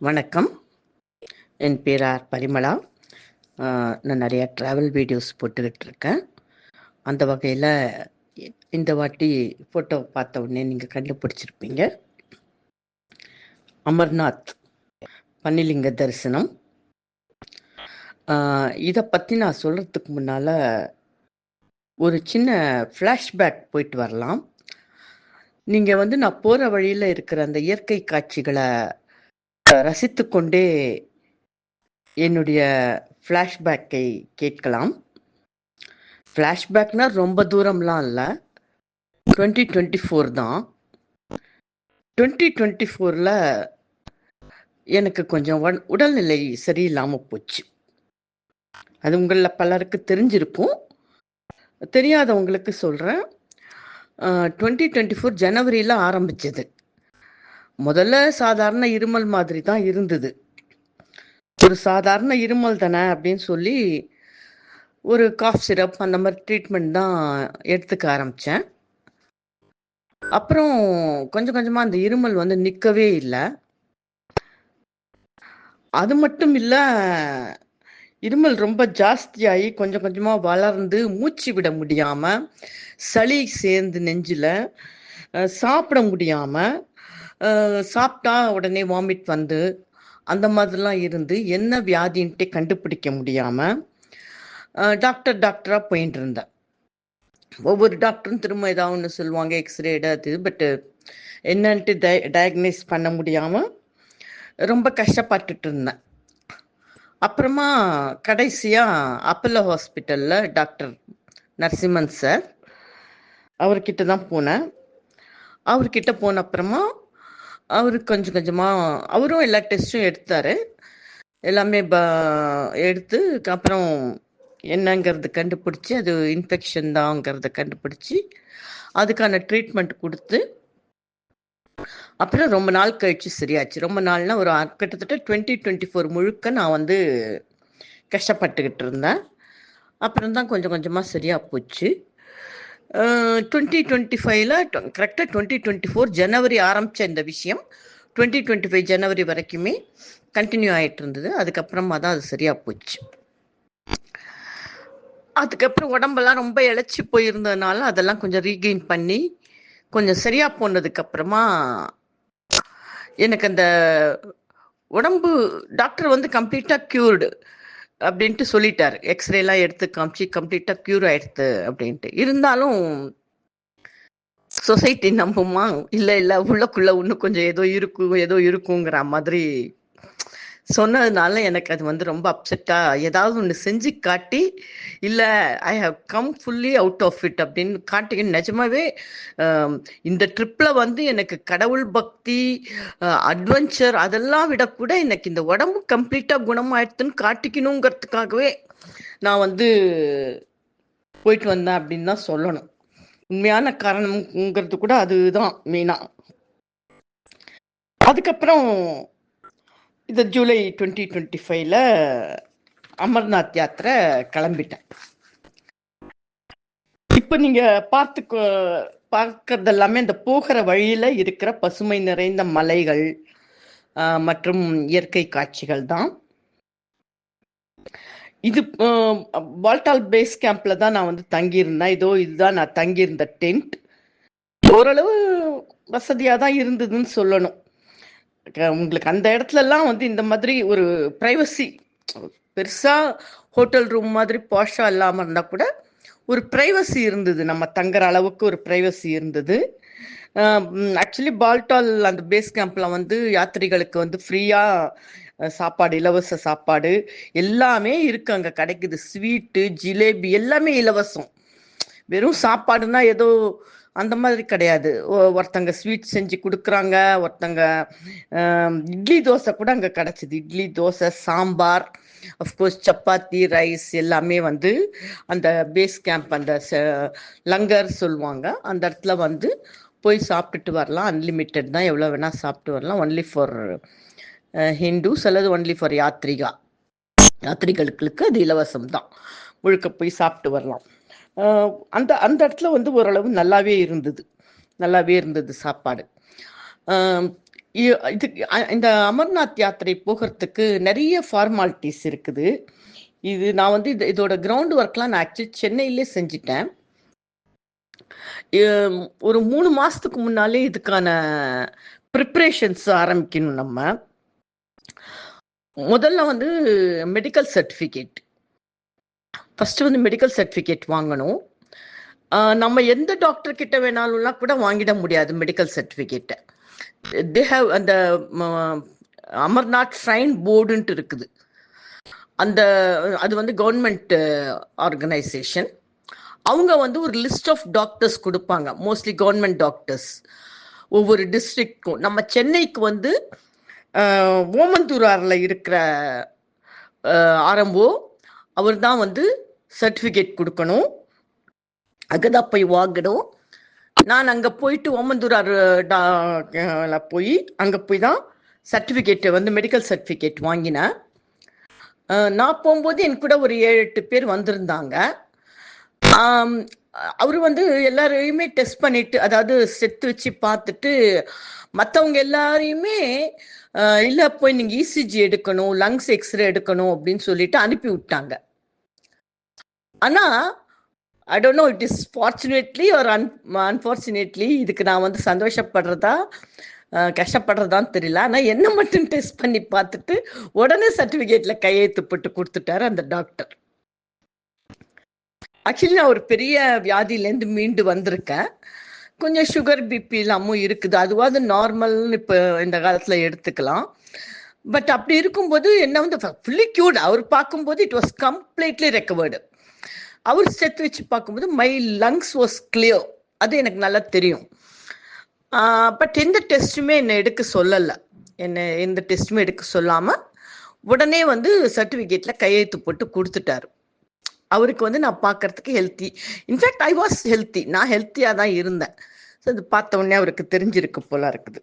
வணக்கம். என் பேர் பரிமளா. நான் நிறையா ட்ராவல் வீடியோஸ் போட்டுக்கிட்டு இருக்கேன். அந்த வகையில் இந்த வாட்டி ஃபோட்டோ பார்த்த உடனே நீங்கள் கண்டுபிடிச்சிருப்பீங்க. அமர்நாத் பன்னிலிங்க தரிசனம். இதை பற்றி நான் சொல்கிறதுக்கு முன்னால் ஒரு சின்ன ஃப்ளாஷ்பேக் போயிட்டு வரலாம். நீங்கள் நான் போகிற வழியில் இருக்கிற அந்த இயற்கை காட்சிகளை ரசித்து கொண்டே என்னுடைய ஃப்ளாஷ்பேக்கை கேட்கலாம். ஃப்ளாஷ்பேக்னா ரொம்ப தூரம்லாம் இல்லை, 2024 தான். 2024 எனக்கு கொஞ்சம் உடல்நிலை சரியில்லாமல் போச்சு. அது உங்களில் பலருக்கு தெரிஞ்சிருக்கும், தெரியாதவங்களுக்கு சொல்கிறேன். 2024 ஜனவரியில் ஆரம்பிச்சது. முதல்ல சாதாரண இருமல் மாதிரி தான் இருந்தது. ஒரு சாதாரண இருமல் தானே அப்படின்னு சொல்லி ஒரு காஃப் சிரப் அந்த மாதிரி ட்ரீட்மெண்ட் தான் எடுத்துக்க ஆரம்பித்தேன். அப்புறம் கொஞ்சம் கொஞ்சமாக அந்த இருமல் நிற்கவே இல்லை. அது மட்டும் இல்லை, இருமல் ரொம்ப ஜாஸ்தியாகி கொஞ்சம் கொஞ்சமாக வளர்ந்து மூச்சு விட முடியாமல், சளி சேர்ந்து நெஞ்சில், சாப்பிட முடியாமல், சாப்பிட்டா உடனே வாமிட் வந்து அந்த மாதிரிலாம் இருந்து என்ன வியாதின்ட்டே கண்டுபிடிக்க முடியாமல் டாக்டராக போயிட்டு இருந்தேன். ஒவ்வொரு டாக்டரும் திரும்ப ஏதாவது ஒன்று சொல்லுவாங்க, எக்ஸ்ரே அது, பட்டு என்னன்ட்டு டயக்னைஸ் பண்ண முடியாமல் ரொம்ப கஷ்டப்பட்டுட்டு இருந்தேன். அப்புறமா கடைசியாக அப்பல்லோ ஹாஸ்பிட்டலில் டாக்டர் நரசிம்மன் சார், அவர்கிட்ட தான் போனேன். அவர்கிட்ட போன அப்புறமா அவர் கொஞ்சம் கொஞ்சமாக அவரும் எல்லா டெஸ்ட்டும் எடுத்தார். எல்லாமே எடுத்து அப்புறம் என்னங்கிறது கண்டுபிடிச்சி, அது இன்ஃபெக்ஷன் தாங்கிறத கண்டுபிடிச்சி அதுக்கான ட்ரீட்மெண்ட் கொடுத்து அப்புறம் ரொம்ப நாள் கழிச்சு சரியாச்சு. ரொம்ப நாள்னா ஒரு கிட்டத்தட்ட 2024 முழுக்க நான் கஷ்டப்பட்டுக்கிட்டு இருந்தேன். அப்புறம் தான் கொஞ்சம் கொஞ்சமாக சரியாக போச்சு. 2025 கரெக்டாக 2024 ஜனவரி ஆரம்பித்த இந்த விஷயம் 2025 ஜனவரி வரைக்குமே கண்டினியூ ஆகிட்டு இருந்தது. அதுக்கப்புறமா தான் அது சரியாக போச்சு. அதுக்கப்புறம் உடம்பெல்லாம் ரொம்ப இழைச்சி போயிருந்ததுனால அதெல்லாம் கொஞ்சம் ரீகெயின் பண்ணி கொஞ்சம் சரியாக போனதுக்கப்புறமா எனக்கு அந்த உடம்பு டாக்டர் கம்ப்ளீட்டாக க்யூர்டு அப்படின்ட்டு சொல்லிட்டாரு. எக்ஸ்ரேலாம் எடுத்து காமிச்சு கம்ப்ளீட்டாக க்யூர் ஆயிடுது அப்படின்ட்டு. இருந்தாலும் சொசைட்டி நம்புமா, இல்லை உள்ளக்குள்ள இன்னும் கொஞ்சம் ஏதோ இருக்குங்கிற மாதிரி சொன்னதுனால எனக்கு அது ரொம்ப அப்செட்டாக ஏதாவது ஒன்று செஞ்சு காட்டி, இல்லை I have come fully out of it அப்படின்னு காட்டி, நிஜமாவே இந்த ட்ரிப்பில் எனக்கு கடவுள் பக்தி, அட்வென்ச்சர் அதெல்லாம் விடக்கூட எனக்கு இந்த உடம்பு கம்ப்ளீட்டாக குணமாயிடுதுன்னு காட்டிக்கணுங்கிறதுக்காகவே நான் போயிட்டு வந்தேன் அப்படின்னு தான் சொல்லணும். உண்மையான காரணம்ங்கிறது கூட அதுதான் மெயினாக. அதுக்கப்புறம் இந்த ஜூலை 2025 அமர்நாத் யாத்திரை கிளம்பிட்டேன். இப்போ நீங்கள் பார்க்கறது எல்லாமே இந்த போகிற வழியில் இருக்கிற பசுமை நிறைந்த மலைகள் மற்றும் இயற்கை காட்சிகள் தான். இது பால்டால் பேஸ் கேம்ப்ல தான் நான் தங்கியிருந்தேன். இதுதான் நான் தங்கியிருந்த டென்ட். ஓரளவு வசதியாக தான் இருந்ததுன்னு சொல்லணும். உங்களுக்கு அந்த இடத்துலலாம் இந்த மாதிரி ஒரு ப்ரைவசி, பெருசாக ஹோட்டல் ரூம் மாதிரி பாஷா இல்லாமல் இருந்தால் கூட ஒரு ப்ரைவசி இருந்தது. நம்ம தங்குற அளவுக்கு ஒரு ப்ரைவசி இருந்தது. ஆக்சுவலி பால்டால் அந்த பேஸ் கேம்பில் யாத்திரிகளுக்கு ஃப்ரீயாக சாப்பாடு, இலவச சாப்பாடு எல்லாமே இருக்கு, அங்கே கிடைக்குது. ஸ்வீட்டு, ஜிலேபி எல்லாமே இலவசம். வெறும் சாப்பாடுனா ஏதோ அந்த மாதிரி கிடையாது. ஒருத்தங்க ஸ்வீட் செஞ்சு கொடுக்குறாங்க, ஒருத்தங்க இட்லி தோசை கூட அங்கே கிடச்சிது. இட்லி தோசை, சாம்பார், அஃப்கோர்ஸ் சப்பாத்தி, ரைஸ் எல்லாமே அந்த பேஸ் கேம்ப், அந்த லங்கர் சொல்லுவாங்க, அந்த இடத்துல போய் சாப்பிட்டுட்டு வரலாம். அன்லிமிட்டெட் தான், எவ்வளோ வேணால் சாப்பிட்டு வரலாம். ஒன்லி ஃபார் ஹிந்துஸ் அல்லது ஒன்லி ஃபார் யாத்திரிகளுக்கு அது இலவசம் தான். முழுக்க போய் சாப்பிட்டு வரலாம். அந்த அந்த இடத்துல ஓரளவு நல்லாவே இருந்தது சாப்பாடு. இது இந்த அமர்நாத் யாத்திரை போகிறதுக்கு நிறைய ஃபார்மாலிட்டிஸ் இருக்குது. இது நான் வந்து இதோட கிரவுண்ட் ஒர்க்லாம் நான் ஆக்சுவலி சென்னையிலே செஞ்சிட்டேன். ஒரு 3 மாசத்துக்கு முன்னாலே இதுக்கான ப்ரிப்பரேஷன்ஸ் ஆரம்பிக்கணும் நம்ம. முதல்ல வந்து மெடிக்கல் சர்டிஃபிகேட். ஃபர்ஸ்ட் வந்து மெடிக்கல் சர்டிஃபிகேட் வாங்கணும். நம்ம எந்த டாக்டர் கிட்ட வேணாலும்லாம் கூட வாங்கிட முடியாது மெடிக்கல் சர்டிஃபிகேட்டை. தே ஹேவ் அந்த அமர்நாத் ஷ்ரைன் போர்டுன்ட்டு இருக்குது. அது வந்து கவர்மெண்ட் ஆர்கனைசேஷன். அவங்க வந்து ஒரு லிஸ்ட் ஆஃப் டாக்டர்ஸ் கொடுப்பாங்க, மோஸ்ட்லி கவர்மெண்ட் டாக்டர்ஸ் ஒவ்வொரு டிஸ்ட்ரிக்ட்க்கும். நம்ம சென்னைக்கு வந்து ஓமந்தூராரில் இருக்கிற ஆரம்போ அவர் தான் வந்து சர்டிஃபிகேட் கொடுக்கணும். அங்கதான் போய் வாங்கணும். நான் அங்கே போயிட்டு ஓமந்தூரார் போய் அங்கே போய் தான் சர்டிஃபிகேட் வந்து மெடிக்கல் சர்டிஃபிகேட் வாங்கினேன். நான் போகும்போது என் கூட ஒரு 7-8 பேர் வந்திருந்தாங்க. அவர் வந்து எல்லாரையுமே டெஸ்ட் பண்ணிட்டு, அதாவது செத்து வச்சு பார்த்துட்டு மற்றவங்க எல்லாரையுமே இல்லை போய் நீங்கள் இசிஜி எடுக்கணும், லங்ஸ் எக்ஸ்ரே எடுக்கணும் அப்படின்னு சொல்லிட்டு அனுப்பி விட்டாங்க. ஆனால் I don't know it is fortunately or unfortunately, இதுக்கு நான் வந்து சந்தோஷப்படுறதா கஷ்டப்படுறதான்னு தெரியல. ஆனால் என்ன மட்டும் டெஸ்ட் பண்ணி பார்த்துட்டு உடனே சர்டிஃபிகேட்ல கையெழுத்து போட்டு கொடுத்துட்டாரு அந்த டாக்டர். ஆக்சுவலி நான் ஒரு பெரிய வியாதியிலேருந்து மீண்டு வந்திருக்கேன். கொஞ்சம் சுகர் பிபி எல்லாமும் இருக்குது. அதுவாது நார்மல்னு இப்போ இந்த காலத்தில் எடுத்துக்கலாம். பட் அப்படி இருக்கும்போது என்ன வந்து ஃபுல்லி கியூர்டு. அவர் பார்க்கும்போது இட் வாஸ் கம்ப்ளீட்லி ரெக்கவர்டு. அவர் செத்து வச்சு பார்க்கும்போது மை லங்ஸ் வாஸ் கிளியர். அது எனக்கு நல்லா தெரியும். பட் எந்த டெஸ்ட்டுமே என்னை எடுக்க சொல்லலை. எந்த டெஸ்ட்டுமே எடுக்க சொல்லாமல் உடனே வந்து சர்டிஃபிகேட்டில் கையெழுத்து போட்டு கொடுத்துட்டாரு. அவருக்கு வந்து நான் பார்க்கறதுக்கு healthy, in fact I was healthy, நான் ஹெல்த்தியாக தான் இருந்தேன். ஸோ அது பார்த்த உடனே அவருக்கு தெரிஞ்சிருக்கு போல இருக்குது.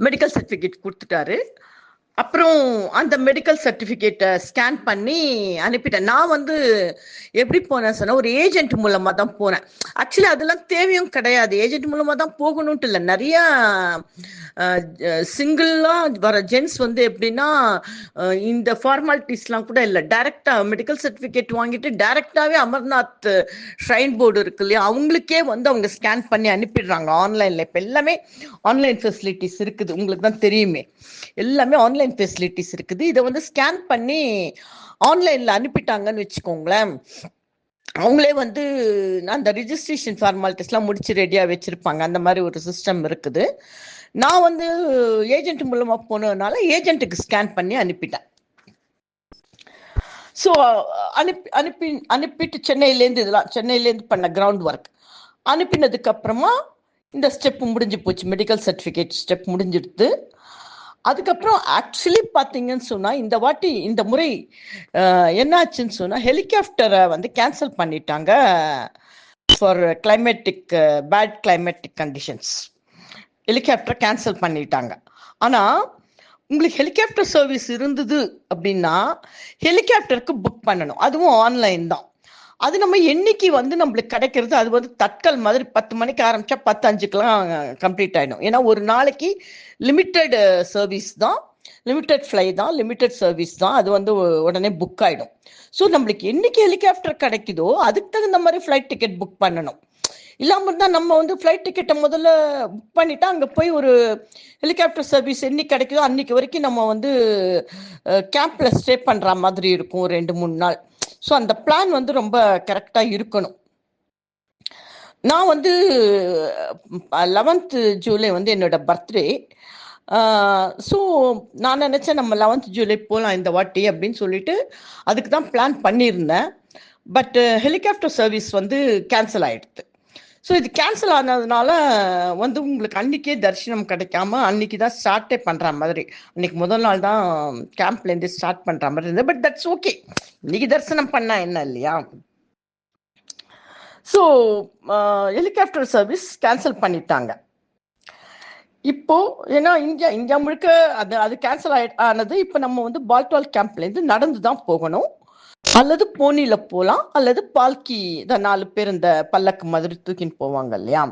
மெடிக்கல் சர்டிஃபிகேட் கொடுத்துட்டாரு. அப்புறம் அந்த மெடிக்கல் சர்டிஃபிகேட்டை ஸ்கேன் பண்ணி அனுப்பிட்டேன். நான் வந்து எப்படி போனேன் சொன்னால் ஒரு ஏஜென்ட் மூலமாக தான் போனேன். ஆக்சுவலி அதெல்லாம் தேவையும் கிடையாது, ஏஜென்ட் மூலமாக தான் போகணுன்ட்டு இல்லை. நிறையா சிங்கிளாக வர ஜென்ஸ் வந்து எப்படின்னா இந்த ஃபார்மாலிட்டிஸ்லாம் கூட இல்லை, டைரெக்டாக மெடிக்கல் சர்டிஃபிகேட் வாங்கிட்டு டைரெக்டாகவே அமர்நாத் ஷ்ரைன் போர்டு இருக்கு இல்லையா, அவங்களுக்கே வந்து அவங்க ஸ்கேன் பண்ணி அனுப்பிடுறாங்க ஆன்லைனில். இப்போ எல்லாமே ஆன்லைன் ஃபெசிலிட்டிஸ் இருக்குது, உங்களுக்கு தான் தெரியுமே, எல்லாமே ஆன்லைன் ஃபெசிலிட்டிஸ் இருக்குது. இதை வந்து ஸ்கேன் பண்ணி ஆன்லைன்ல அனுப்பிட்டாங்கன்னு வச்சுக்கோங்களேன். அவங்களே வந்து அந்த ரிஜிஸ்ட்ரேஷன் ஃபார்மாலிட்டிஸ்லாம் முடிச்சு ரெடியாக வச்சிருப்பாங்க. அந்த மாதிரி ஒரு சிஸ்டம் இருக்குது. நான் வந்து ஏஜென்ட் மூலமா போனதுனால ஏஜென்ட்டுக்கு ஸ்கேன் பண்ணி அனுப்பிட்டேன். ஸோ அனுப்பிட்டு சென்னையிலேருந்து பண்ண கிரவுண்ட் ஒர்க் அனுப்பினதுக்கு அப்புறமா இந்த ஸ்டெப் முடிஞ்சு போச்சு, மெடிக்கல் சர்டிஃபிகேட் ஸ்டெப் முடிஞ்சிடுது. அதுக்கப்புறம் ஆக்சுவலி பார்த்தீங்கன்னு சொன்னால் இந்த முறை என்னாச்சுன்னு சொன்னால் ஹெலிகாப்டரை வந்து கேன்சல் பண்ணிட்டாங்க ஃபார் பேட் கிளைமேட்டிக் கண்டிஷன்ஸ். ஹெலிகாப்டரை கேன்சல் பண்ணிட்டாங்க. ஆனால் உங்களுக்கு ஹெலிகாப்டர் சர்வீஸ் இருந்தது அப்படின்னா ஹெலிகாப்டருக்கு புக் பண்ணணும், அதுவும் ஆன்லைன் தான். அது நம்ம என்னைக்கு வந்து நம்மளுக்கு கிடைக்கிறது, அது வந்து தட்கல் மாதிரி 10 மணிக்கு ஆரம்பிச்சா 10:05க்குலாம் கம்ப்ளீட் ஆகிடும். ஏன்னா ஒரு நாளைக்கு லிமிட்டெட் சர்வீஸ் தான், லிமிட்டெட் ஃப்ளை தான், லிமிட்டெட் சர்வீஸ் தான். அது வந்து உடனே புக் ஆகிடும். ஸோ நம்மளுக்கு என்னைக்கு ஹெலிகாப்டர் கிடைக்குதோ அதுக்கு தகுந்த மாதிரி ஃப்ளைட் டிக்கெட் புக் பண்ணணும். இல்லாமல் இருந்தால் நம்ம வந்து ஃப்ளைட் டிக்கெட்டை முதல்ல புக் பண்ணிட்டா அங்கே போய் ஒரு ஹெலிகாப்டர் சர்வீஸ் என்னைக்கு கிடைக்குதோ அன்னைக்கு வரைக்கும் நம்ம வந்து கேம்பில் ஸ்டே பண்ணுற மாதிரி இருக்கும் 2-3 நாள். ஸோ அந்த பிளான் வந்து ரொம்ப கரெக்டாக இருக்கணும். நான் வந்து 11th ஜூலை வந்து என்னோட பர்த்டே. ஸோ நான் நினச்சேன் நம்ம 11th ஜூலை போகலாம் இந்த வாட்டி அப்படின்னு சொல்லிட்டு அதுக்கு தான் பிளான் பண்ணியிருந்தேன். பட் ஹெலிகாப்டர் சர்வீஸ் வந்து கேன்சல் ஆகிடுது. ஸோ இது கேன்சல் ஆனதுனால வந்து உங்களுக்கு அன்றைக்கே தரிசனம் கிடைக்காம அன்றைக்கி தான் ஸ்டார்ட்டே பண்ணுற மாதிரி, அன்றைக்கி முதல் நாள் தான் கேம்ப்லேருந்து ஸ்டார்ட் பண்ணுற மாதிரி இருந்தது. பட் தட்ஸ் ஓகே, இன்றைக்கி தரிசனம் பண்ணால் என்ன இல்லையா. ஸோ ஹெலிகாப்டர் சர்வீஸ் கேன்சல் பண்ணிட்டாங்க. இப்போ ஏன்னா இந்தியா முழுக்க அது கேன்சல் ஆனது. இப்போ நம்ம வந்து பால்டால் கேம்ப்லேருந்து நடந்து தான் போகணும், அல்லது போனியில் போகலாம், அல்லது பால்கி தான் 4 பேர் இந்த பல்லக்கு மாதிரி தூக்கின்னு போவாங்க இல்லையா,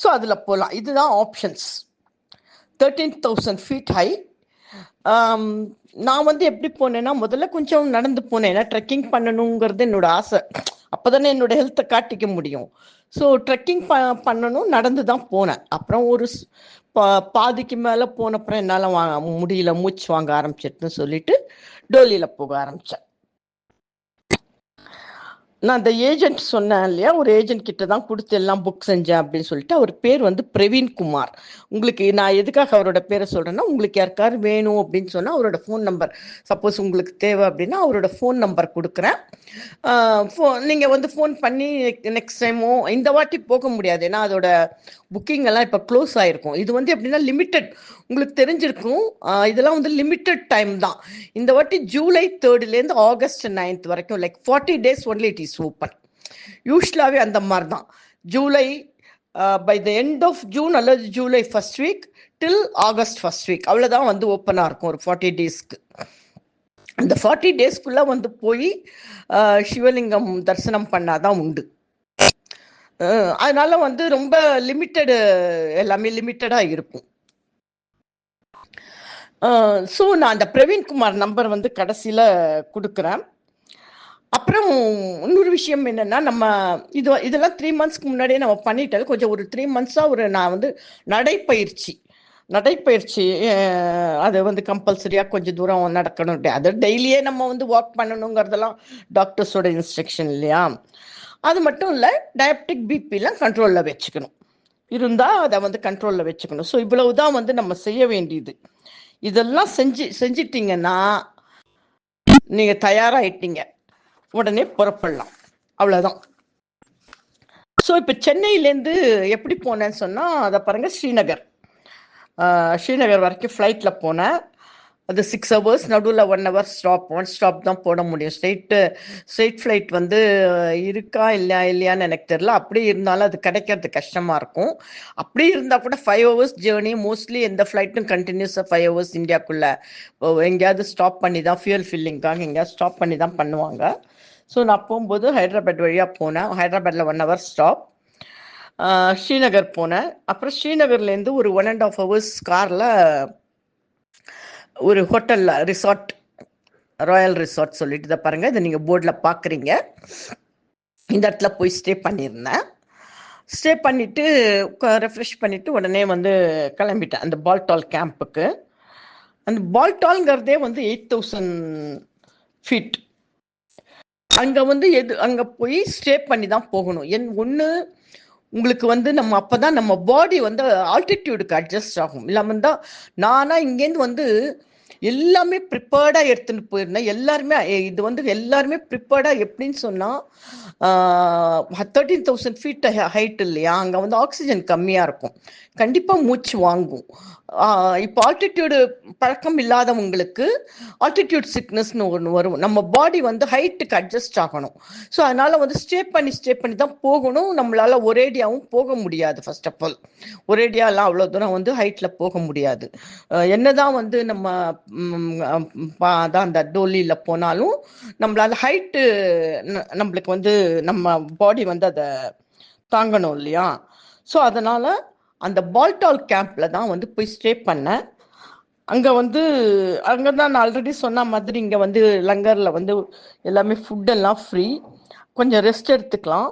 ஸோ அதில் போகலாம். இதுதான் ஆப்ஷன்ஸ். 13,000 feet high. நான் வந்து எப்படி போனேன்னா, முதல்ல கொஞ்சம் நடந்து போனேன். ஏன்னா ட்ரெக்கிங் பண்ணணுங்கிறது என்னோட ஆசை. அப்போதானே என்னோட ஹெல்த்தை காட்டிக்க முடியும். ஸோ ட்ரெக்கிங் பண்ணணும், நடந்து தான் போனேன். அப்புறம் ஒரு பாதிக்கு மேலே போனப்புறம் என்னால் முடியல, மூச்சு வாங்க ஆரம்பிச்சிட்டுன்னு சொல்லிட்டு டோலியில் போக ஆரம்பித்தேன். நான் அந்த ஏஜென்ட் சொன்னேன் இல்லையா, ஒரு ஏஜென்ட் கிட்ட தான் கொடுத்து எல்லாம் புக் செஞ்சேன் அப்படின்னு சொல்லிட்டு. அவர் பேர் வந்து பிரவீன்குமார். உங்களுக்கு நான் எதுக்காக அவரோட பேரை சொல்கிறேன்னா, உங்களுக்கு யாருக்காரு வேணும் அப்படின்னு சொன்னால் அவரோட ஃபோன் நம்பர், சப்போஸ் உங்களுக்கு தேவை அப்படின்னா அவரோட ஃபோன் நம்பர் கொடுக்குறேன். நீங்கள் வந்து ஃபோன் பண்ணி நெக்ஸ்ட் டைமோ, இந்த வாட்டி போக முடியாது ஏன்னா அதோட புக்கிங் எல்லாம் இப்போ க்ளோஸ் ஆகிருக்கும். இது வந்து எப்படின்னா லிமிட்டட், உங்களுக்கு தெரிஞ்சிருக்கும். இதெல்லாம் வந்து லிமிட்டட் டைம் தான். இந்த வாட்டி ஜூலை 3 ஆகஸ்ட் 9 வரைக்கும், like 40 days only it is open. யூஸ்வலாகவே அந்த மாதிரி தான். July by the end of June அல்லது July first week till August first week, அவ்வளோதான் வந்து ஓப்பனாக இருக்கும் ஒரு 40 daysக்கு. அந்த 40 daysக்குள்ளே வந்து போய் சிவலிங்கம் தரிசனம் பண்ணாதான் உண்டு. அதனால வந்து ரொம்ப லிமிட்டடு, எல்லாமே லிமிட்டடாக இருக்கும். ஸோ நான் அந்த பிரவீன்குமார் நம்பர் வந்து கடைசியில் கொடுக்குறேன். அப்புறம் இன்னொரு விஷயம் என்னென்னா, நம்ம இதெல்லாம் 3 monthsக்கு முன்னாடியே நம்ம பண்ணிட்டாலும் கொஞ்சம் ஒரு 3 monthsஆக நான் வந்து நடைப்பயிற்சி அது வந்து கம்பல்சரியாக கொஞ்சம் தூரம் நடக்கணும். அது டெய்லியே நம்ம வந்து வாக் பண்ணணுங்கிறதெல்லாம் டாக்டர்ஸோட இன்ஸ்ட்ரக்ஷன் இல்லையா. அது மட்டும் இல்லை, டயபெட்டிக் பிபிலாம் கண்ட்ரோலில் வச்சுக்கணும். இருந்தால் அதை வந்து கண்ட்ரோலில் வச்சுக்கணும். ஸோ இவ்வளவு தான் வந்து நம்ம செய்ய வேண்டியது. இதெல்லாம் செஞ்சிட்டிங்கன்னா நீங்கள் தயாராகிட்டீங்க, உடனே புறப்படலாம், அவ்வளோதான். ஸோ இப்போ சென்னையிலேருந்து எப்படி போனேன்னு சொன்னால், அதை பாருங்கள், ஸ்ரீநகர் வரைக்கும் ஃப்ளைட்டில் போனேன். அது 6 hours, நடுவில் 1 hour ஒன் ஸ்டாப் தான் போட முடியும். ஸ்ட்ரெயிட் ஃப்ளைட் வந்து இருக்கா இல்லையான்னு எனக்கு தெரியல. அப்படி இருந்தாலும் அது கிடைக்கிறது கஷ்டமாக இருக்கும். அப்படி இருந்தால் கூட 5 hours ஜேர்னி. மோஸ்ட்லி எந்த ஃப்ளைட்டும் கண்டினியூஸாக 5 hours இந்தியாவுக்குள்ளே எங்கேயாவது ஸ்டாப் பண்ணி தான், ஃபியூல் ஃபில்லிங்காக எங்கேயாவது ஸ்டாப் பண்ணி தான் பண்ணுவாங்க. ஸோ நான் போகும்போது ஹைதராபாத் வழியாக போனேன். ஹைதராபாத்தில் 1 hour ஸ்டாப். ஸ்ரீநகர் போனேன். அப்புறம் ஸ்ரீநகர்லேருந்து ஒரு 1.5 hours காரில் ஒரு ஹோட்டலில், ரிசார்ட், ராயல் ரிசார்ட் சொல்லிட்டு இதை பாருங்கள், இதை நீங்கள் போர்டில் பார்க்குறீங்க. இந்த இடத்துல போய் ஸ்டே பண்ணியிருந்தேன். ஸ்டே பண்ணிவிட்டு ரெஃப்ரெஷ் பண்ணிவிட்டு உடனே வந்து கிளம்பிட்டேன் அந்த பால்டால் கேம்புக்கு. அந்த பால்டால்ங்கிறதே வந்து 8,000 feet. அங்கே வந்து அங்கே போய் ஸ்டே பண்ணி தான் போகணும். ஒன்று உங்களுக்கு வந்து நம்ம அப்போ தான் நம்ம பாடி வந்து ஆல்டிடியூடுக்கு அட்ஜஸ்ட் ஆகும். இல்லாமல் தான் நானாக இங்கேருந்து வந்து எல்லாமே ப்ரிப்பேர்டாக எடுத்துகிட்டு போயிருந்தேன். இது வந்து எல்லாருமே ப்ரிப்பேர்டாக எப்படின்னு சொன்னால், 13,000 feet ஹைட் இல்லையா, அங்கே வந்து ஆக்சிஜன் கம்மியாக இருக்கும், கண்டிப்பாக மூச்சு வாங்கும். இப்போ ஆல்டிடியூடு பழக்கம் இல்லாதவங்களுக்கு ஆல்டிடியூட் சிக்னஸ்னு ஒன்று வரும். நம்ம பாடி வந்து ஹைட்டுக்கு அட்ஜஸ்ட் ஆகணும். ஸோ அதனால் வந்து ஸ்டே பண்ணி தான் போகணும். நம்மளால் ஒரேடியாகவும் போக முடியாது. ஃபர்ஸ்ட் ஆஃப் ஆல் ஒரேடியாலாம் அவ்வளோ தூரம் வந்து ஹைட்டில் போக முடியாது. என்னதான் வந்து நம்ம அதான் அந்த டோலியில் போனாலும் நம்மளால் ஹைட்டு நம்மளுக்கு வந்து நம்ம பாடி வந்து அதை தாங்கணும் இல்லையா. ஸோ அதனால் அந்த பால்டால் கேம்பில் தான் வந்து போய் ஸ்டே பண்ணேன். அங்கே தான் நான் ஆல்ரெடி சொன்ன மாதிரி இங்கே வந்து லங்கரில் வந்து எல்லாமே ஃபுட்டெல்லாம் ஃப்ரீ, கொஞ்சம் ரெஸ்ட் எடுத்துக்கலாம்.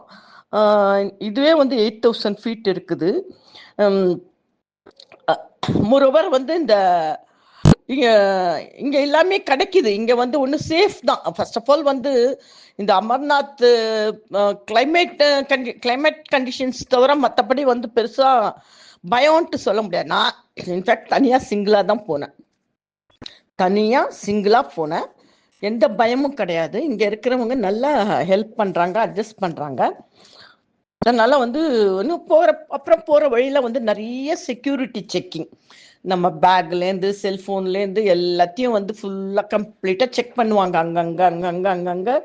இதுவே வந்து 8,000 feet இருக்குது. மோரோவர் வந்து இங்கே எல்லாமே கிடைக்குது. இங்கே வந்து ஒன்று சேஃப் தான். ஃபர்ஸ்ட் ஆஃப் ஆல் வந்து இந்த அமர்நாத் கிளைமேட் கண்டிஷன்ஸ் தவிர மற்றபடி வந்து பெருசாக பயம்ன்ட்டு சொல்ல முடியாது. நான் இன்ஃபேக்ட் தனியாக சிங்கிளாக போனேன். எந்த பயமும் கிடையாது. இங்கே இருக்கிறவங்க நல்லா ஹெல்ப் பண்ணுறாங்க, அட்ஜஸ்ட் பண்ணுறாங்க. அதனால வந்து இன்னும் அப்புறம் போகிற வழியில் வந்து நிறைய செக்யூரிட்டி செக்கிங், நம்ம பேக்லேருந்து செல்ஃபோன்லேருந்து எல்லாத்தையும் வந்து ஃபுல்லாக கம்ப்ளீட்டாக செக் பண்ணுவாங்க. அங்கங்கே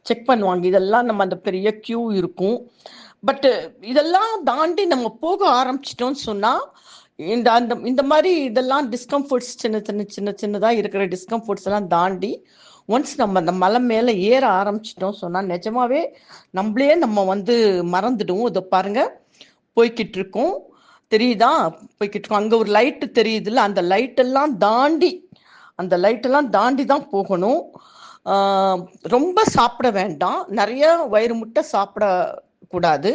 செக் பண்ணுவாங்க. இதெல்லாம் நம்ம அந்த பெரிய க்யூ இருக்கும். பட்டு இதெல்லாம் தாண்டி நம்ம போக ஆரம்பிச்சிட்டோம்னு சொன்னால் இந்த மாதிரி இதெல்லாம் டிஸ்கம்ஃபர்ட்ஸ், சின்னதாக இருக்கிற டிஸ்கம்ஃபர்ட்ஸ் எல்லாம் தாண்டி ஒன்ஸ் நம்ம அந்த மலை மேலே ஏற ஆரம்பிச்சிட்டோம் சொன்னால் நிஜமாவே நம்ம வந்து மறந்துடுவோம். இதை பாருங்க, போய்கிட்டு இருக்கோம். தெரியுதா? போய்கிட்டு இருக்கோம். அங்க ஒரு லைட்டு தெரியுதுல்ல, அந்த லைட்டெல்லாம் தாண்டி தான் போகணும். ரொம்ப சாப்பிட வேண்டாம். நிறைய வயிறு முட்டை சாப்பிடக்கூடாது.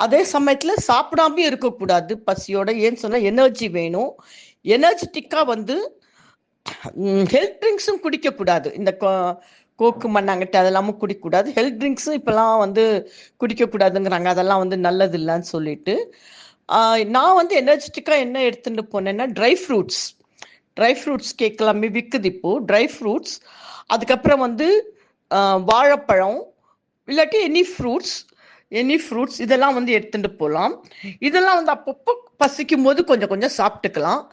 அதே சமயத்துல சாப்பிடாமயும் இருக்கக்கூடாது பசியோட. ஏன்னு சொன்னா எனர்ஜி வேணும். எனர்ஜெட்டிக்கா வந்து ஹெல்த் ட்ரிங்க்ஸும் குடிக்கக்கூடாது. இந்த கோக்கு மண்ணாங்கட்டி அதெல்லாமும் குடிக்கக்கூடாது. ஹெல்த் ட்ரிங்க்ஸும் இப்பெல்லாம் வந்து குடிக்கக்கூடாதுங்கிறாங்க. அதெல்லாம் வந்து நல்லது இல்லைன்னு சொல்லிட்டு. நான் வந்து எனர்ஜெட்டிக்கா என்ன எடுத்துட்டு போனேன்னா ட்ரை ஃப்ரூட்ஸ் கேட்கலாமே விற்குது இப்போ. ட்ரை ஃப்ரூட்ஸ், அதுக்கப்புறம் வந்து வாழைப்பழம், இல்லாட்டி எனி ஃப்ரூட்ஸ் இதெல்லாம் வந்து எடுத்துட்டு போகலாம். இதெல்லாம் வந்து அப்பப்போ பசிக்கும் போது கொஞ்சம் கொஞ்சம் சாப்பிட்டுக்கலாம்.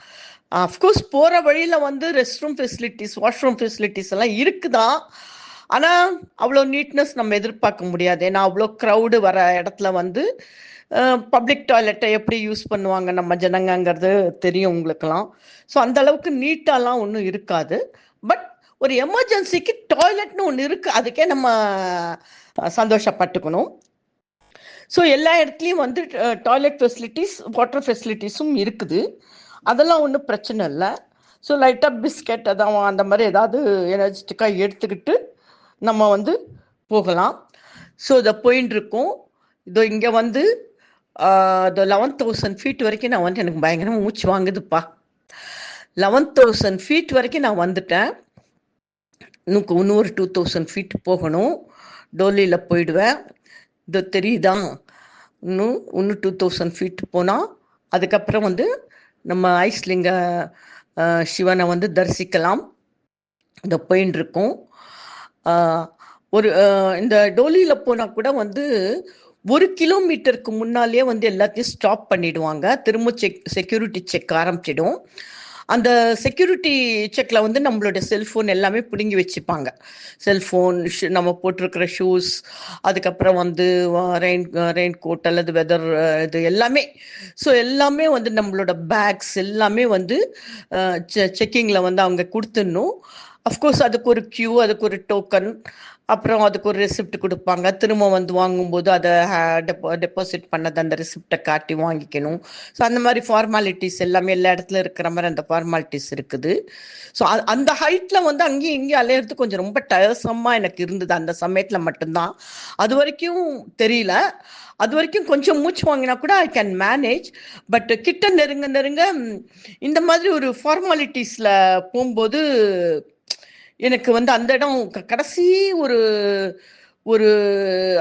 அஃப்கோர்ஸ் போகிற வழியில் வந்து rest room facilities, washroom facilities எல்லாம் இருக்குதான். ஆனால் அவ்வளோ நீட்னஸ் நம்ம எதிர்பார்க்க முடியாது. ஏன்னா அவ்வளோ க்ரௌடு வர இடத்துல வந்து பப்ளிக் டாய்லெட்டை எப்படி யூஸ் பண்ணுவாங்க நம்ம ஜனங்கங்கிறது தெரியும் உங்களுக்கெல்லாம். ஸோ அந்த அளவுக்கு நீட்டாலாம் ஒன்றும் இருக்காது. பட் ஒரு எமர்ஜென்சிக்கு டாய்லெட்னு ஒன்று இருக்கு, அதுக்கே நம்ம சந்தோஷப்பட்டுக்கணும். ஸோ எல்லா இடத்துலையும் வந்து டாய்லெட் ஃபெசிலிட்டிஸ், வாட்டர் ஃபெசிலிட்டிஸும் இருக்குது. அதெல்லாம் ஒன்றும் பிரச்சனை இல்லை. ஸோ லைட்டாக பிஸ்கெட் அதான் அந்த மாதிரி ஏதாவது எனர்ஜெட்டிக்காக எடுத்துக்கிட்டு நம்ம வந்து போகலாம். ஸோ இதை போயின்னு இருக்கோம். இதோ இங்கே வந்து இந்த 11,000 ஃபீட் வரைக்கும் நான் வந்து எனக்கு பயங்கரமாக மூச்சு வாங்குதுப்பா. 11,000 ஃபீட் வரைக்கும் நான் வந்துட்டேன். இன்னொரு 2,000 ஃபீட் போகணும். டோலியில் போயிடுவேன். இது தெரியுதா? இன்னும் 2,000 ஃபீட் போனால் அதுக்கப்புறம் வந்து நம்ம ஐஸ்லிங்க சிவனை வந்து தரிசிக்கலாம். இந்த போயின்னு இருக்கோம். ஒரு இந்த டோலியில் போனால் கூட வந்து 1 கிலோமீட்டருக்கு முன்னாலேயே வந்து எல்லாத்தையும் ஸ்டாப் பண்ணிடுவாங்க. திரும்ப செக்யூரிட்டி செக் ஆரம்பிச்சிடும். அந்த செக்யூரிட்டி செக்கில் வந்து நம்மளோட செல்ஃபோன் எல்லாமே பிடுங்கி வச்சுப்பாங்க. செல்ஃபோன், நம்ம போட்டிருக்கிற ஷூஸ், அதுக்கப்புறம் வந்து ரெயின் கோட் அல்லது வெதர் இது எல்லாமே. ஸோ எல்லாமே வந்து நம்மளோட பேக்ஸ் எல்லாமே வந்து செக்கிங்கில் வந்து அவங்க கொடுத்துடணும். அஃப்கோர்ஸ் அதுக்கு ஒரு கியூ, அதுக்கு ஒரு டோக்கன், அப்புறம் அதுக்கு ஒரு ரெசிப்ட் கொடுப்பாங்க. திரும்ப வந்து வாங்கும்போது அதை டெபாசிட் பண்ணது அந்த ரெசிப்டை காட்டி வாங்கிக்கணும். ஸோ அந்த மாதிரி ஃபார்மாலிட்டிஸ் எல்லாமே எல்லா இடத்துல இருக்கிற மாதிரி அந்த ஃபார்மாலிட்டிஸ் இருக்குது. ஸோ அந்த ஹைட்டில் வந்து அங்கேயும் இங்கேயும் அலையிறது கொஞ்சம் ரொம்ப டயர்சமாக எனக்கு இருந்தது அந்த சமயத்தில் மட்டும்தான். அது வரைக்கும் தெரியல. அது வரைக்கும் கொஞ்சம் மூச்சு வாங்கினா கூட ஐ கேன் மேனேஜ். பட் கிட்ட நெருங்க இந்த மாதிரி ஒரு ஃபார்மாலிட்டிஸில் போகும்போது எனக்கு வந்து அந்த இடம் கடைசி ஒரு ஒரு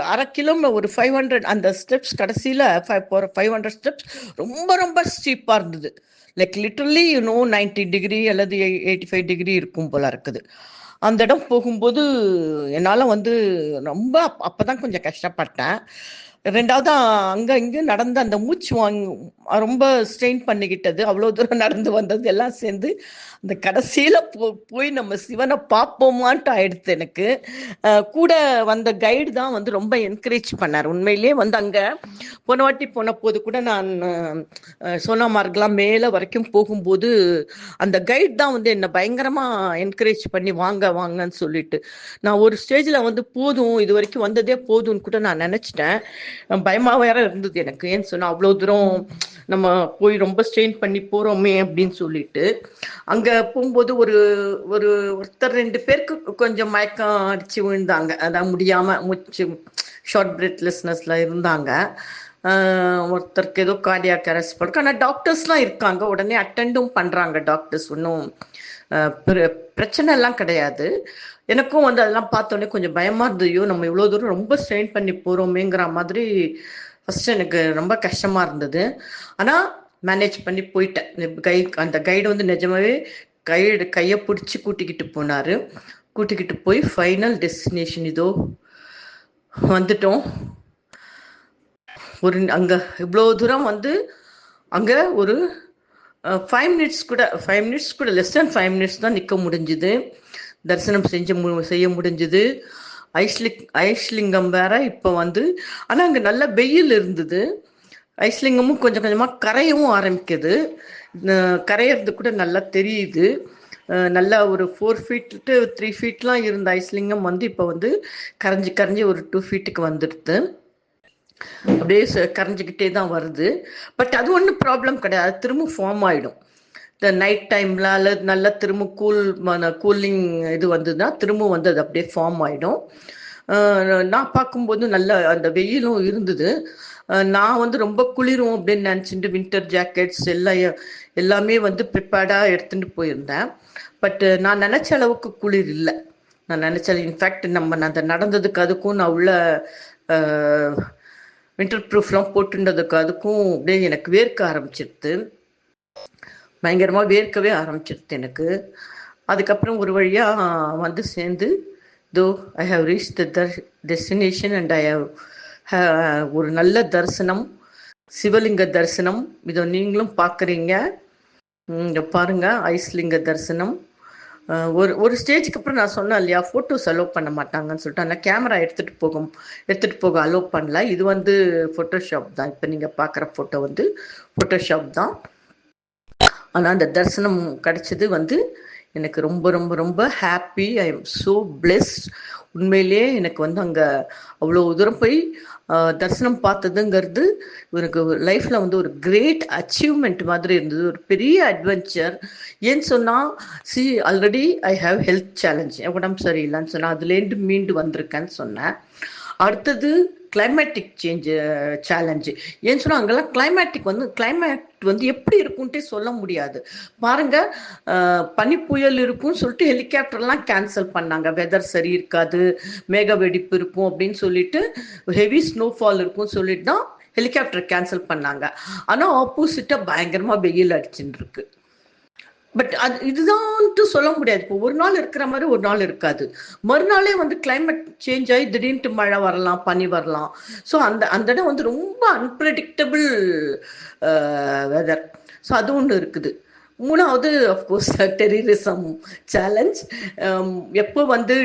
1/2 கிலோமீட்டர், ஒரு 500 அந்த ஸ்டெப்ஸ் கடைசியில் 500 ஸ்டெப்ஸ் ரொம்ப ரொம்ப ஸ்டீப்பாக இருந்தது. லைக் லிட்டரலி 90 டிகிரி அல்லது 85 டிகிரி இருக்கும் போல இருக்குது. அந்த இடம் போகும்போது என்னால் வந்து ரொம்ப அப்போதான் கொஞ்சம் கஷ்டப்பட்டேன். ரெண்டாவது அங்கே இங்கே நடந்து அந்த மூச்சு ரொம்ப ஸ்ட்ரெயின் பண்ணிக்கிட்டது, அவ்வளோ தூரம் நடந்து வந்தது எல்லாம் சேர்ந்து அந்த கடைசியில் போய் நம்ம சிவனை பார்ப்போமான்ட்டு ஆயிடுத்து எனக்கு. கூட வந்த கைடு தான் வந்து ரொம்ப என்கரேஜ் பண்ணார். உண்மையிலேயே வந்து அங்கே போன வாட்டி போன போது கூட நான் சோனாமார்க்லாம் மேலே வரைக்கும் போகும்போது அந்த கைட் தான் வந்து என்னை பயங்கரமாக என்கரேஜ் பண்ணி வாங்கன்னு சொல்லிட்டு. நான் ஒரு ஸ்டேஜில் வந்து போதும், இது வரைக்கும் வந்ததே போதும்னு கூட நான் நினச்சிட்டேன். பயமாக வேற இருந்தது எனக்கு. ஏன்னு சொன்னால் அவ்வளோ தூரம் நம்ம போய் ரொம்ப ஸ்ட்ரெயின் பண்ணி போகிறோமே அப்படின்னு சொல்லிட்டு. அங்கே போகும்போது ஒருத்தர் 2 பேருக்கு கொஞ்சம் மயக்கம் அடிச்சு விழுந்தாங்க. அதான் முடியாமல் மூச்சு ஷார்ட் பிரெத்லெஸ்னஸ்ல இருந்தாங்க. ஒருத்தருக்கு ஏதோ கார்டியாக் அரெஸ்ட் பண்ணுறோம். ஆனால் டாக்டர்ஸ்லாம் இருக்காங்க, உடனே அட்டெண்டும் பண்ணுறாங்க டாக்டர்ஸ். ஒன்றும் பிரச்சனை எல்லாம் கிடையாது. எனக்கும் வந்து அதெல்லாம் பார்த்தோன்னே கொஞ்சம் பயமாக இருந்ததையோ, நம்ம இவ்வளோ தூரம் ரொம்ப ஸ்ட்ரெயின் பண்ணி போகிறோமேங்கிற மாதிரி ஃபஸ்ட்டு எனக்கு ரொம்ப கஷ்டமாக இருந்தது. ஆனால் மேனேஜ் பண்ணி போயிட்டேன். அந்த கைடு வந்து நிஜமாவே கையை பிடிச்சி கூட்டிக்கிட்டு போனார். கூட்டிக்கிட்டு போய் ஃபைனல் டெஸ்டினேஷன் இதோ வந்துட்டோம். அங்கே இவ்வளோ தூரம் வந்து அங்கே ஒரு 5 மினிட்ஸ் கூட லெஸ் தேன் 5 மினிட்ஸ் தான் நிற்க முடிஞ்சுது. தரிசனம் செய்ய முடிஞ்சுது. ஐஸ்லிங்கம் வேற இப்போ வந்து, ஆனால் அங்கே நல்ல வெயில் இருந்தது. ஐஸ்லிங்கமும் கொஞ்சம் கொஞ்சமாக கரையவும் ஆரம்பிக்குது. கரையிறது கூட நல்லா தெரியுது. நல்லா ஒரு 4 ஃபீட் to 3 ஃபீட்லாம் இருந்த ஐஸ்லிங்கம் வந்து இப்போ வந்து கரைஞ்சி ஒரு 2 ஃபீட்டுக்கு வந்துடுது. அப்படியே கரைஞ்சிக்கிட்டே தான் வருது. பட் அது ஒன்றும் ப்ராப்ளம் கிடையாது, திரும்ப ஃபார்ம் ஆகிடும். இந்த நைட் டைமில் அல்லது நல்லா திரும்ப கூலிங் இது வந்ததுன்னா திரும்ப வந்து அது அப்படியே ஃபார்ம் ஆகிடும். நான் பார்க்கும்போது நல்ல அந்த வெயிலும் இருந்தது. நான் வந்து ரொம்ப குளிரும் அப்படின்னு நினச்சிட்டு வின்டர் ஜாக்கெட்ஸ் எல்லாமே வந்து ப்ரிப்பேர்டாக எடுத்துகிட்டு போயிருந்தேன். பட் நான் நினச்ச அளவுக்கு குளிர் இல்லை. நான் நினச்சேன், இன்ஃபேக்ட் நம்ம அந்த நடந்ததுக்கு அதுக்கும் நான் உள்ள வின்டர் ப்ரூஃப்லாம் போட்டுன்றதுக்கு அதுக்கும் அப்படியே எனக்கு வேர்க்க ஆரம்பிச்சிருது. பயங்கரமாக வேர்க்கவே ஆரம்பிச்சிருது எனக்கு. அதுக்கப்புறம் ஒரு வழியாக வந்து சேர்ந்து though I have reach the destination and I have ஒரு நல்ல தரிசனம், சிவலிங்க தரிசனம். இதோ நீங்களும் பார்க்குறீங்க, இங்கே பாருங்க, ஐஸ்லிங்க தரிசனம். ஒரு ஸ்டேஜுக்கு அப்புறம் நான் சொன்னேன் இல்லையா, ஃபோட்டோஸ் அலோவ் பண்ண மாட்டாங்கன்னு சொல்லிட்டு, ஆனால் கேமரா எடுத்துகிட்டு போக அலோவ் பண்ணல. இது வந்து ஃபோட்டோஷாப் தான். இப்போ நீங்கள் பார்க்குற ஃபோட்டோ வந்து ஃபோட்டோஷாப் தான். ஆனால் அந்த தரிசனம் கிடைச்சது வந்து எனக்கு ரொம்ப ரொம்ப ரொம்ப happy. I am so blessed. உண்மையிலேயே எனக்கு வந்து அங்கே அவ்வளோ தூரம் போய் தரிசனம் பார்த்ததுங்கிறது எனக்கு லைஃப்பில் வந்து ஒரு கிரேட் அச்சீவ்மெண்ட் மாதிரி இருந்தது, ஒரு பெரிய அட்வென்ச்சர். ஏன்னு சொன்னால், already I have health challenge, உடம்பு சரியில்லைன்னு சொன்னால் அதுலேருந்து மீண்டு வந்திருக்கேன்னு சொன்னேன். அடுத்தது கிளைமேட்டிக் சேஞ்சு சேலஞ்சு. ஏன்னு சொன்னால் அங்கெல்லாம் கிளைமேட் வந்து எப்படி இருக்கும்ட்டே சொல்ல முடியாது. பாருங்க, பனி புயல் இருக்கும்னு சொல்லிட்டு ஹெலிகாப்டர்லாம் கேன்சல் பண்ணாங்க. வெதர் சரி இருக்காது, மேக வெடிப்பு இருக்கும் அப்படின்னு சொல்லிட்டு, ஹெவி ஸ்னோஃபால் இருக்கும்னு சொல்லிட்டு தான் ஹெலிகாப்டர் கேன்சல் பண்ணாங்க. ஆனால் ஆப்போசிட்டாக பயங்கரமாக வெயில் அடிச்சுட்டு இருக்கு. பட் அது இதுதான்ட்டு சொல்ல முடியாது. இப்போ ஒரு நாள் இருக்கிற மாதிரி ஒரு நாள் இருக்காது. மறுநாளே வந்து கிளைமேட் சேஞ்ச் ஆகி திடீர்னு மழை வரலாம், பனி வரலாம். ஸோ அந்த இடம் வந்து ரொம்ப அன்பிரடிக்டபிள் வெதர். ஸோ அது ஒன்று இருக்குது. மூணாவது அஃப்கோர்ஸ் டெரரிசம் சேலஞ்ச். எப்போ வந்து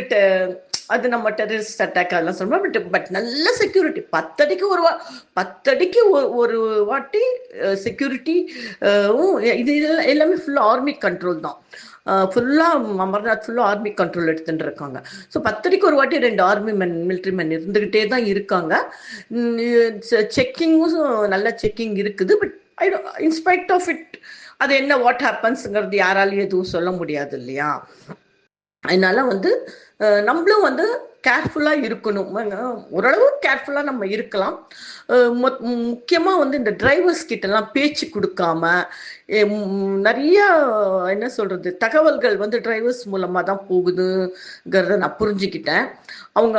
அது நம்ம டெரரிஸ்ட் அட்டாக் அதெல்லாம் சொல்லுவோம். பட் நல்ல செக்யூரிட்டி, 10 அடிக்கு ஒரு வாட்டி செக்யூரிட்டி. இது எல்லாமே ஃபுல்லாக ஆர்மி கண்ட்ரோல் தான். ஃபுல்லாக அமர்நாத் ஃபுல்லாக ஆர்மி கண்ட்ரோல் எடுத்துட்டு இருக்காங்க. ஸோ 10 அடிக்கு ஒரு வாட்டி 2 மிலிட்ரி மென் இருந்துக்கிட்டே தான் இருக்காங்க. செக்கிங்கும் நல்ல செக்கிங் இருக்குது. பட் இன்ஸ்பைட் ஆஃப் இட், அது என்ன வாட் ஹேப்பன்ஸுங்கிறது யாராலையும் எதுவும் சொல்ல முடியாது இல்லையா. அதனால வந்து நம்மளும் வந்து கேர்ஃபுல்லாக இருக்கணும். ஓரளவு கேர்ஃபுல்லாக நம்ம இருக்கலாம். முக்கியமாக வந்து இந்த டிரைவர்ஸ் கிட்டலாம் பேச்சு கொடுக்காம, நிறைய என்ன சொல்கிறது, தகவல்கள் வந்து டிரைவர்ஸ் மூலமாக தான் போகுதுங்கிறத நான் புரிஞ்சுக்கிட்டேன்.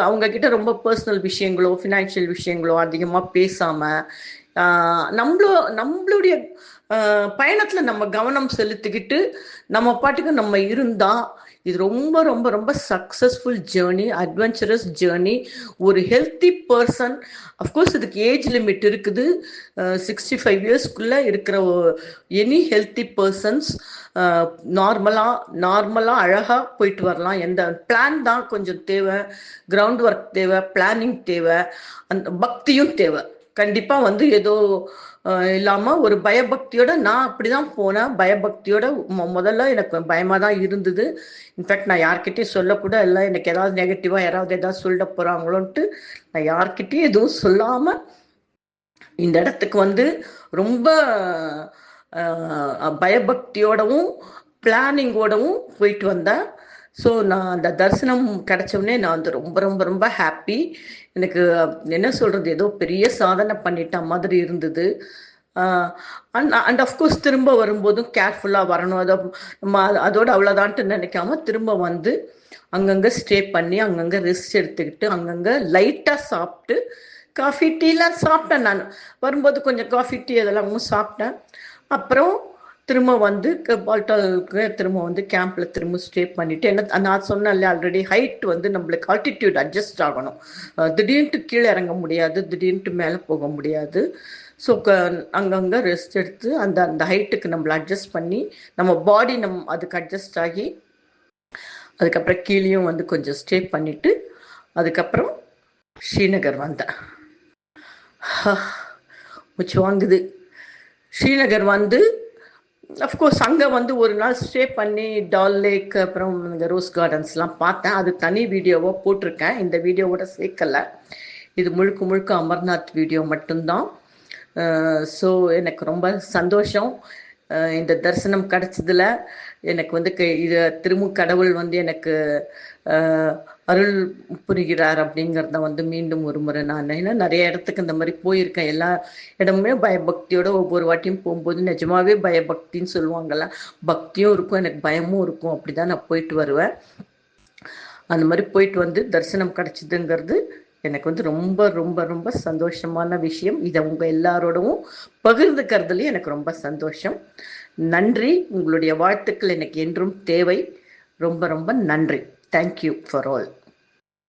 அவங்க கிட்ட ரொம்ப பர்சனல் விஷயங்களோ ஃபினான்ஷியல் விஷயங்களோ அதிகமாக பேசாமல், நம்மளுடைய பயணத்தில் நம்ம கவனம் செலுத்திக்கிட்டு நம்ம பாட்டுக்கு நம்ம இருந்தால் இது ரொம்ப ரொம்ப ரொம்ப சக்ஸஸ்ஃபுல் ஜேர்னி, அட்வென்ச்சரஸ் ஜேர்னி. ஒரு ஹெல்த்தி பர்சன், அஃப்கோர்ஸ் இதுக்கு ஏஜ் லிமிட் இருக்குது. 65 இயர்ஸ்க்குள்ளே இருக்கிற எனி ஹெல்த்தி பர்சன்ஸ் நார்மலாக அழகாக போயிட்டு வரலாம். எந்த பிளான் தான் கொஞ்சம் தேவை, கிரவுண்ட் ஒர்க் தேவை, பிளானிங் தேவை, அந்த பக்தியும் தேவை. கண்டிப்பாக வந்து ஏதோ இல்லாமல் ஒரு பயபக்தியோட நான் அப்படிதான் போனேன். பயபக்தியோட முதல்ல எனக்கு பயமாக தான் இருந்தது. இன்ஃபேக்ட் நான் யார்கிட்டையும் சொல்லக்கூட இல்லை. எனக்கு ஏதாவது நெகட்டிவாக யாராவது ஏதாவது சொல்ல போகிறாங்களோன்ட்டு நான் யார்கிட்டையும் எதுவும் சொல்லாமல் இந்த இடத்துக்கு வந்து ரொம்ப பயபக்தியோடவும் பிளானிங்கோடவும் போயிட்டு வந்தேன். ஸோ நான் அந்த தரிசனம் கிடைச்சோடனே நான் வந்து ரொம்ப ரொம்ப ரொம்ப ஹாப்பி. எனக்கு என்ன சொல்கிறது, ஏதோ பெரிய சாதனை பண்ணிட்ட மாதிரி இருந்தது. அண்ட் அஃப்கோர்ஸ் திரும்ப வரும்போதும் கேர்ஃபுல்லாக வரணும். நம்ம அதோட அவ்வளோதான்ட்டு நினைக்காம திரும்ப வந்து அங்கங்கே ஸ்டே பண்ணி அங்கங்கே ரெஸ்ட் எடுத்துக்கிட்டு அங்கங்கே லைட்டாக சாப்பிட்டு, காஃபி டீலாம் சாப்பிட்டேன். நான் வரும்போது கொஞ்சம் காஃபி டீ அதெல்லாமும் சாப்பிட்டேன். அப்புறம் திரும்ப வந்து பால்டாலுக்கு திரும்ப வந்து கேம்பில் திரும்ப ஸ்டே பண்ணிவிட்டு, நான் சொன்னேன்ல ஆல்ரெடி, ஹைட் வந்து நம்மளுக்கு ஆல்டிடியூட் அட்ஜஸ்ட் ஆகணும். திடீர்னு கீழே இறங்க முடியாது, திடீர்னு மேலே போக முடியாது. ஸோ அங்கங்கே ரெஸ்ட் எடுத்து அந்த ஹைட்டுக்கு நம்மளை அட்ஜஸ்ட் பண்ணி நம்ம பாடி அதுக்கு அட்ஜஸ்ட் ஆகி அதுக்கப்புறம் கீழேயும் வந்து கொஞ்சம் ஸ்டே பண்ணிவிட்டு அதுக்கப்புறம் ஸ்ரீநகர் வந்தேன். மூச்சு வாங்குது. ஸ்ரீநகர் வந்து அஃப்கோர்ஸ் அங்கே வந்து ஒரு நாள் ஸ்டே பண்ணி டால் லேக் அப்புறம் இந்த ரோஸ் கார்டன்ஸ்லாம் பார்த்தேன். அது தனி வீடியோவாக போட்டிருக்கேன், இந்த வீடியோவோட சேர்க்கலை. இது முழுக்க முழுக்க அமர்நாத் வீடியோ மட்டும்தான். ஸோ எனக்கு ரொம்ப சந்தோஷம். இந்த தரிசனம் கிடைச்சதுல எனக்கு வந்து இது திரும்ப கடவுள் வந்து எனக்கு அருள் புரிகிறார் அப்படிங்கிறத வந்து மீண்டும் ஒரு முறை நான் ஏன்னா நிறைய இடத்துக்கு இந்த மாதிரி போயிருக்கேன். எல்லா இடமுமே பயபக்தியோட ஒவ்வொரு வாட்டியும் போகும்போது நிஜமாவே பயபக்தின்னு சொல்லுவாங்கல்ல, பக்தியும் இருக்கும் எனக்கு பயமும் இருக்கும். அப்படிதான் நான் போயிட்டு வருவேன். அந்த மாதிரி போயிட்டு வந்து தரிசனம் கிடைச்சிதுங்கிறது எனக்கு வந்து ரொம்ப ரொம்ப ரொம்ப சந்தோஷமான விஷயம். இதை உங்க எல்லாரோடவும் பகிர்ந்துக்கிறதுலையும் எனக்கு ரொம்ப சந்தோஷம். நன்றி. உங்களுடைய வாழ்த்துக்கள் எனக்கு என்றும் தேவை. ரொம்ப ரொம்ப நன்றி. Thank you for all.